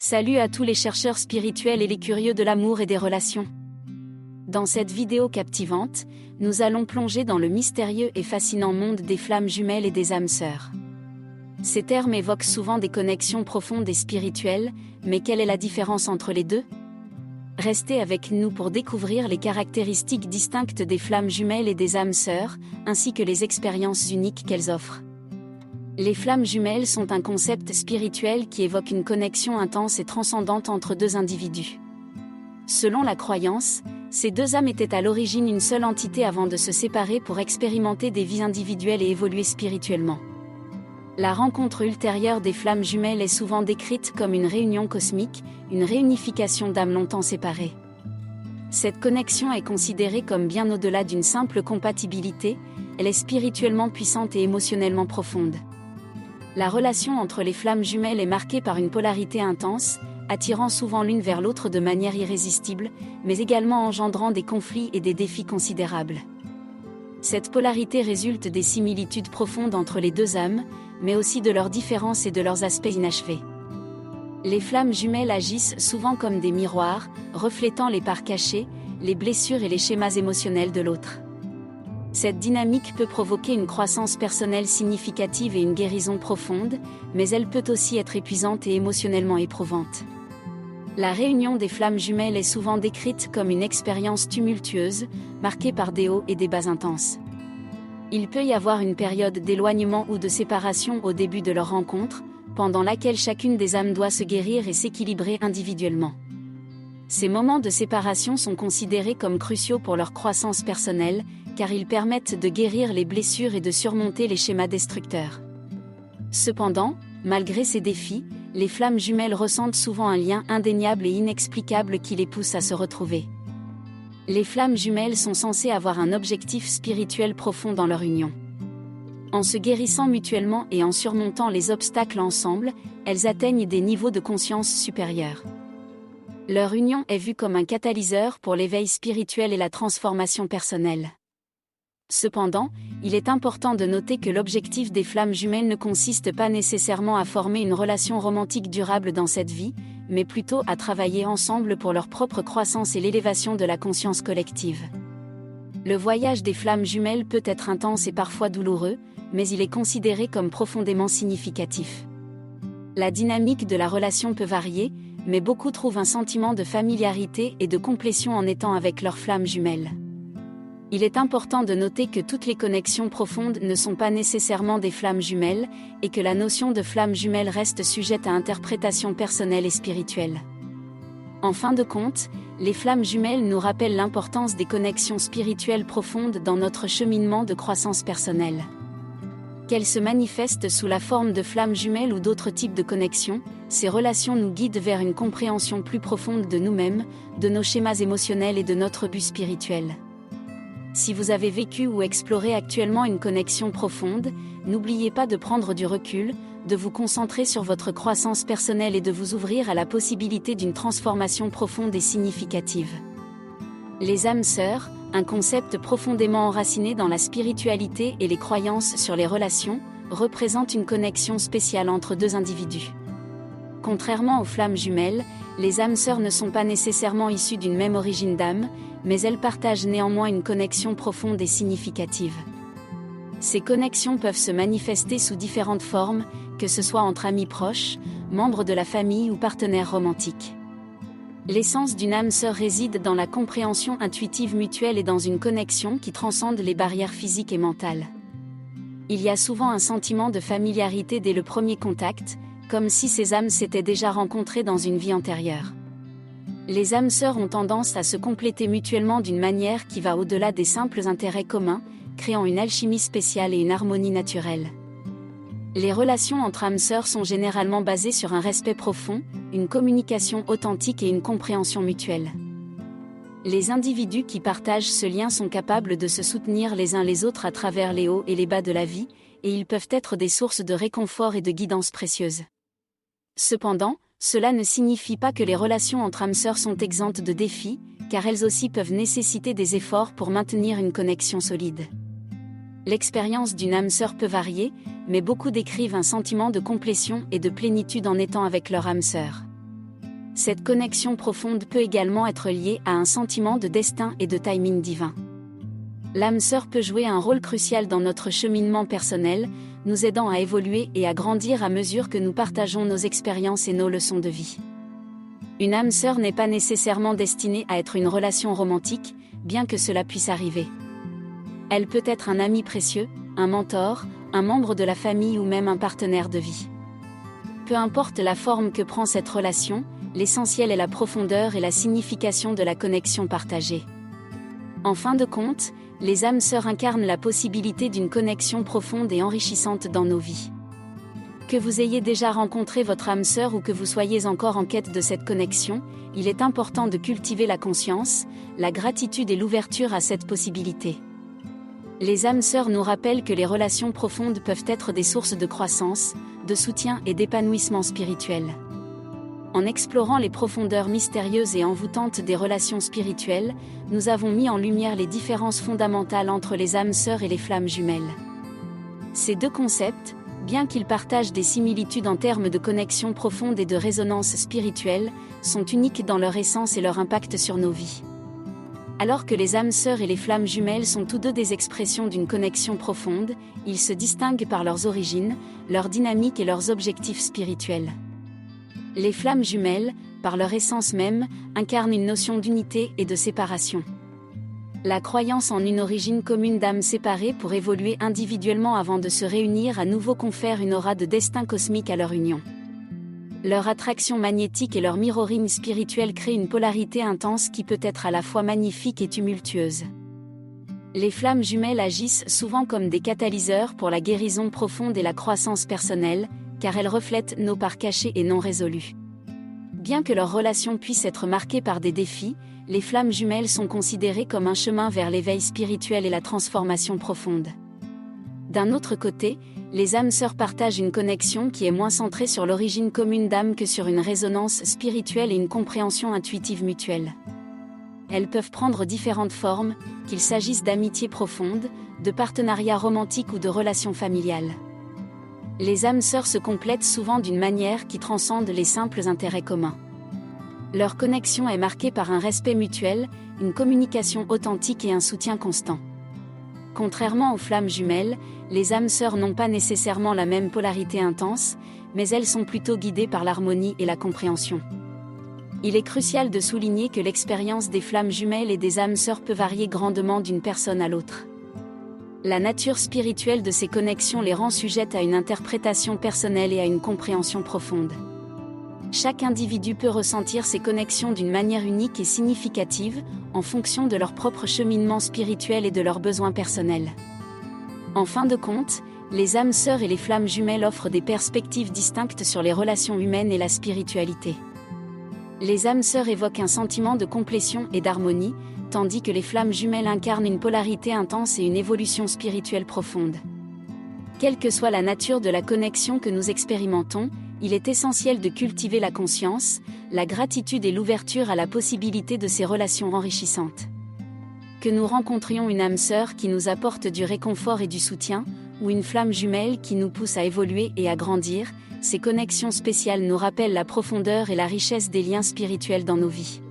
Salut à tous les chercheurs spirituels et les curieux de l'amour et des relations. Dans cette vidéo captivante, nous allons plonger dans le mystérieux et fascinant monde des flammes jumelles et des âmes sœurs. Ces termes évoquent souvent des connexions profondes et spirituelles, mais quelle est la différence entre les deux? Restez avec nous pour découvrir les caractéristiques distinctes des flammes jumelles et des âmes sœurs, ainsi que les expériences uniques qu'elles offrent. Les flammes jumelles sont un concept spirituel qui évoque une connexion intense et transcendante entre deux individus. Selon la croyance, ces deux âmes étaient à l'origine une seule entité avant de se séparer pour expérimenter des vies individuelles et évoluer spirituellement. La rencontre ultérieure des flammes jumelles est souvent décrite comme une réunion cosmique, une réunification d'âmes longtemps séparées. Cette connexion est considérée comme bien au-delà d'une simple compatibilité, elle est spirituellement puissante et émotionnellement profonde. La relation entre les flammes jumelles est marquée par une polarité intense, attirant souvent l'une vers l'autre de manière irrésistible, mais également engendrant des conflits et des défis considérables. Cette polarité résulte des similitudes profondes entre les deux âmes, mais aussi de leurs différences et de leurs aspects inachevés. Les flammes jumelles agissent souvent comme des miroirs, reflétant les parts cachées, les blessures et les schémas émotionnels de l'autre. Cette dynamique peut provoquer une croissance personnelle significative et une guérison profonde, mais elle peut aussi être épuisante et émotionnellement éprouvante. La réunion des flammes jumelles est souvent décrite comme une expérience tumultueuse, marquée par des hauts et des bas intenses. Il peut y avoir une période d'éloignement ou de séparation au début de leur rencontre, pendant laquelle chacune des âmes doit se guérir et s'équilibrer individuellement. Ces moments de séparation sont considérés comme cruciaux pour leur croissance personnelle, car ils permettent de guérir les blessures et de surmonter les schémas destructeurs. Cependant, malgré ces défis, les flammes jumelles ressentent souvent un lien indéniable et inexplicable qui les pousse à se retrouver. Les flammes jumelles sont censées avoir un objectif spirituel profond dans leur union. En se guérissant mutuellement et en surmontant les obstacles ensemble, elles atteignent des niveaux de conscience supérieurs. Leur union est vue comme un catalyseur pour l'éveil spirituel et la transformation personnelle. Cependant, il est important de noter que l'objectif des flammes jumelles ne consiste pas nécessairement à former une relation romantique durable dans cette vie, mais plutôt à travailler ensemble pour leur propre croissance et l'élévation de la conscience collective. Le voyage des flammes jumelles peut être intense et parfois douloureux, mais il est considéré comme profondément significatif. La dynamique de la relation peut varier, mais beaucoup trouvent un sentiment de familiarité et de complétion en étant avec leurs flammes jumelles. Il est important de noter que toutes les connexions profondes ne sont pas nécessairement des flammes jumelles, et que la notion de flamme jumelle reste sujette à interprétation personnelle et spirituelle. En fin de compte, les flammes jumelles nous rappellent l'importance des connexions spirituelles profondes dans notre cheminement de croissance personnelle. Qu'elles se manifestent sous la forme de flammes jumelles ou d'autres types de connexions, ces relations nous guident vers une compréhension plus profonde de nous-mêmes, de nos schémas émotionnels et de notre but spirituel. Si vous avez vécu ou exploré actuellement une connexion profonde, n'oubliez pas de prendre du recul, de vous concentrer sur votre croissance personnelle et de vous ouvrir à la possibilité d'une transformation profonde et significative. Les âmes sœurs, un concept profondément enraciné dans la spiritualité et les croyances sur les relations, représentent une connexion spéciale entre deux individus. Contrairement aux flammes jumelles, les âmes sœurs ne sont pas nécessairement issues d'une même origine d'âme, mais elles partagent néanmoins une connexion profonde et significative. Ces connexions peuvent se manifester sous différentes formes, que ce soit entre amis proches, membres de la famille ou partenaires romantiques. L'essence d'une âme sœur réside dans la compréhension intuitive mutuelle et dans une connexion qui transcende les barrières physiques et mentales. Il y a souvent un sentiment de familiarité dès le premier contact, comme si ces âmes s'étaient déjà rencontrées dans une vie antérieure. Les âmes sœurs ont tendance à se compléter mutuellement d'une manière qui va au-delà des simples intérêts communs, créant une alchimie spéciale et une harmonie naturelle. Les relations entre âmes sœurs sont généralement basées sur un respect profond, une communication authentique et une compréhension mutuelle. Les individus qui partagent ce lien sont capables de se soutenir les uns les autres à travers les hauts et les bas de la vie, et ils peuvent être des sources de réconfort et de guidance précieuses. Cependant, cela ne signifie pas que les relations entre âmes sœurs sont exemptes de défis, car elles aussi peuvent nécessiter des efforts pour maintenir une connexion solide. L'expérience d'une âme sœur peut varier, mais beaucoup décrivent un sentiment de complétion et de plénitude en étant avec leur âme sœur. Cette connexion profonde peut également être liée à un sentiment de destin et de timing divin. L'âme sœur peut jouer un rôle crucial dans notre cheminement personnel, nous aidant à évoluer et à grandir à mesure que nous partageons nos expériences et nos leçons de vie. Une âme sœur n'est pas nécessairement destinée à être une relation romantique, bien que cela puisse arriver. Elle peut être un ami précieux, un mentor, un membre de la famille ou même un partenaire de vie. Peu importe la forme que prend cette relation, l'essentiel est la profondeur et la signification de la connexion partagée. En fin de compte, les âmes sœurs incarnent la possibilité d'une connexion profonde et enrichissante dans nos vies. Que vous ayez déjà rencontré votre âme sœur ou que vous soyez encore en quête de cette connexion, il est important de cultiver la conscience, la gratitude et l'ouverture à cette possibilité. Les âmes sœurs nous rappellent que les relations profondes peuvent être des sources de croissance, de soutien et d'épanouissement spirituel. En explorant les profondeurs mystérieuses et envoûtantes des relations spirituelles, nous avons mis en lumière les différences fondamentales entre les âmes sœurs et les flammes jumelles. Ces deux concepts, bien qu'ils partagent des similitudes en termes de connexion profonde et de résonance spirituelle, sont uniques dans leur essence et leur impact sur nos vies. Alors que les âmes sœurs et les flammes jumelles sont tous deux des expressions d'une connexion profonde, ils se distinguent par leurs origines, leur dynamique et leurs objectifs spirituels. Les flammes jumelles, par leur essence même, incarnent une notion d'unité et de séparation. La croyance en une origine commune d'âmes séparées pour évoluer individuellement avant de se réunir à nouveau confère une aura de destin cosmique à leur union. Leur attraction magnétique et leur mirroring spirituel créent une polarité intense qui peut être à la fois magnifique et tumultueuse. Les flammes jumelles agissent souvent comme des catalyseurs pour la guérison profonde et la croissance personnelle, car elles reflètent nos parts cachées et non résolues. Bien que leur relation puisse être marquée par des défis, les flammes jumelles sont considérées comme un chemin vers l'éveil spirituel et la transformation profonde. D'un autre côté, les âmes sœurs partagent une connexion qui est moins centrée sur l'origine commune d'âme que sur une résonance spirituelle et une compréhension intuitive mutuelle. Elles peuvent prendre différentes formes, qu'il s'agisse d'amitié profonde, de partenariat romantique ou de relations familiales. Les âmes sœurs se complètent souvent d'une manière qui transcende les simples intérêts communs. Leur connexion est marquée par un respect mutuel, une communication authentique et un soutien constant. Contrairement aux flammes jumelles, les âmes sœurs n'ont pas nécessairement la même polarité intense, mais elles sont plutôt guidées par l'harmonie et la compréhension. Il est crucial de souligner que l'expérience des flammes jumelles et des âmes sœurs peut varier grandement d'une personne à l'autre. La nature spirituelle de ces connexions les rend sujettes à une interprétation personnelle et à une compréhension profonde. Chaque individu peut ressentir ces connexions d'une manière unique et significative, en fonction de leur propre cheminement spirituel et de leurs besoins personnels. En fin de compte, les âmes sœurs et les flammes jumelles offrent des perspectives distinctes sur les relations humaines et la spiritualité. Les âmes sœurs évoquent un sentiment de complétion et d'harmonie, tandis que les flammes jumelles incarnent une polarité intense et une évolution spirituelle profonde. Quelle que soit la nature de la connexion que nous expérimentons, il est essentiel de cultiver la conscience, la gratitude et l'ouverture à la possibilité de ces relations enrichissantes. Que nous rencontrions une âme sœur qui nous apporte du réconfort et du soutien, ou une flamme jumelle qui nous pousse à évoluer et à grandir, ces connexions spéciales nous rappellent la profondeur et la richesse des liens spirituels dans nos vies.